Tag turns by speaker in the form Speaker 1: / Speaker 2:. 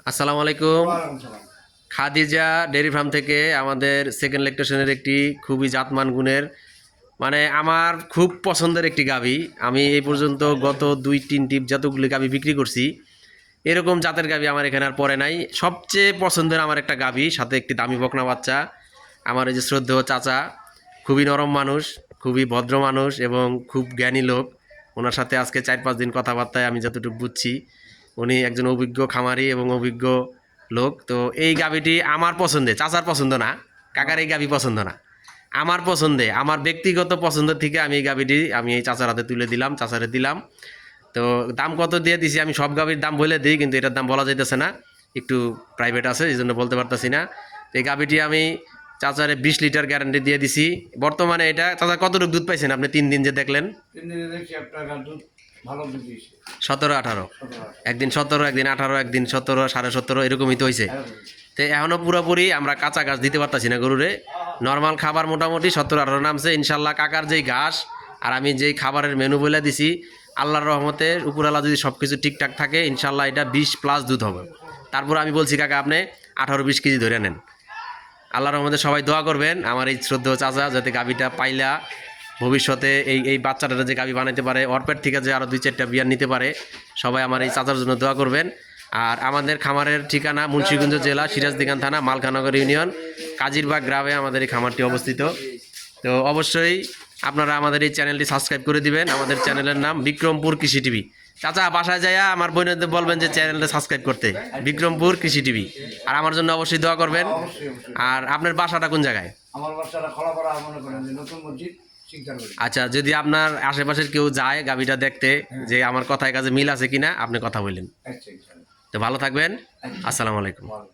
Speaker 1: আসসালামু আলাইকুম।
Speaker 2: ওয়ালাইকুম সালাম।
Speaker 1: খাদিজা ডেয়ারি ফার্ম থেকে আমাদের সেকেন্ড ল্যাকটেশনের একটি খুবই জাতমান গুণের মানে আমার খুব পছন্দের একটি গাভী। আমি এই পর্যন্ত গত 2-3 টিপ যতগুলি গাভী বিক্রি করছি, এরকম জাতের গাভী আমার এখানে আর পড়ে নাই। সবচেয়ে পছন্দের আমার একটা গাভী, সাথে একটি দামি বকনা বাচ্চা। আমার এই যে শ্রদ্ধেয় চাচা, খুবই নরম মানুষ, খুবই ভদ্র মানুষ এবং খুব জ্ঞানী লোক। ওনার সাথে আজকে 4-5 দিন কথাবার্তায় আমি যতটুকু বুঝছি, উনি একজন অভিজ্ঞ খামারি এবং অভিজ্ঞ লোক। তো এই গাভীটি আমার পছন্দে, চাচার পছন্দ না, কাকার এই গাভী পছন্দ না, আমার পছন্দে, আমার ব্যক্তিগত পছন্দ থেকে আমি এই গাভীটি আমি এই চাচার হাতে তুলে দিলাম, চাচারে দিলাম। তো দাম কত দিয়ে দিছি আমি সব গাভীর দাম বলে দিই, কিন্তু এটার দাম বলা যাইতেছে না, একটু প্রাইভেট আছে, এই জন্য বলতে পারতেছি না। তো এই গাভীটি আমি চাচারে 20 লিটার গ্যারান্টি দিয়ে দিছি। বর্তমানে এটা চাচা কতটুকু দুধ পাইছেন আপনি 3 দিন যে দেখলেন?
Speaker 2: 3 দিনে দেখছি একটা দুধ ভালো দুধ দিয়েছে।
Speaker 1: 17-18,
Speaker 2: 17
Speaker 1: একদিন 17, একদিন 18, একদিন 17, 17.5 এরকমই তো হয়েছে।
Speaker 2: হ্যাঁ,
Speaker 1: তো এখনও পুরোপুরি আমরা কাঁচা ঘাস দিতে পারতাছি না গরুরে। নর্মাল খাবার মোটামুটি 17-18 নামছে। ইনশাল্লাহ কাকার যেই ঘাস আর আমি যেই খাবারের মেনু বলে দিছি, আল্লাহর রহমতে উপরওয়ালা যদি সব কিছু ঠিকঠাক থাকে, ইনশাল্লাহ এটা 20+ দুধ হবে। তারপর আমি বলছি কাকা আপনি 18-20 কেজি ধরে নেন। আল্লাহর রহমতে সবাই দোয়া করবেন আমার এই শ্রদ্ধেয় চাচা যাতে গাভীটা পাইলা ভবিষ্যতে এই বাচ্চাটা যে গাভী বানাইতে পারে, অর্পের থেকে যে আরও 2-4টা বিয়ার নিতে পারে, সবাই আমার এই চাচার জন্য দোয়া করবেন। আর আমাদের খামারের ঠিকানা মুন্সিগঞ্জ জেলা, সিরাজদিগান থানা, মালখানগর ইউনিয়ন, কাজিরবাগ গ্রামে আমাদের এই খামারটি অবস্থিত। তো অবশ্যই আপনারা আমাদের এই চ্যানেলটি সাবস্ক্রাইব করে দিবেন। আমাদের চ্যানেলের নাম বিক্রমপুর কৃষি টিভি। চাচা বাসায় যাইয়া আমার বোনদের বলবেন যে চ্যানেলটা সাবস্ক্রাইব করতে, বিক্রমপুর কৃষি টিভি। আর আমার জন্য অবশ্যই দোয়া করবেন।
Speaker 2: অবশ্যই অবশ্যই।
Speaker 1: আর আপনার বাসাটা কোন জায়গায়?
Speaker 2: আমার বাচ্চারা খোলাপাড়া মনে করেন যে নতুন মসজিদ শিকদার করি।
Speaker 1: আচ্ছা, যদি আপনার আশেপাশের কেউ যায় গাভীটা দেখতে, যে আমার কথায় কাজে মিল আছে কিনা, আপনি কথা বললেন।
Speaker 2: আচ্ছা ইনশাআল্লাহ।
Speaker 1: তো ভালো থাকবেন।
Speaker 2: আচ্ছা।
Speaker 1: আসসালামু আলাইকুম।
Speaker 2: ভালো।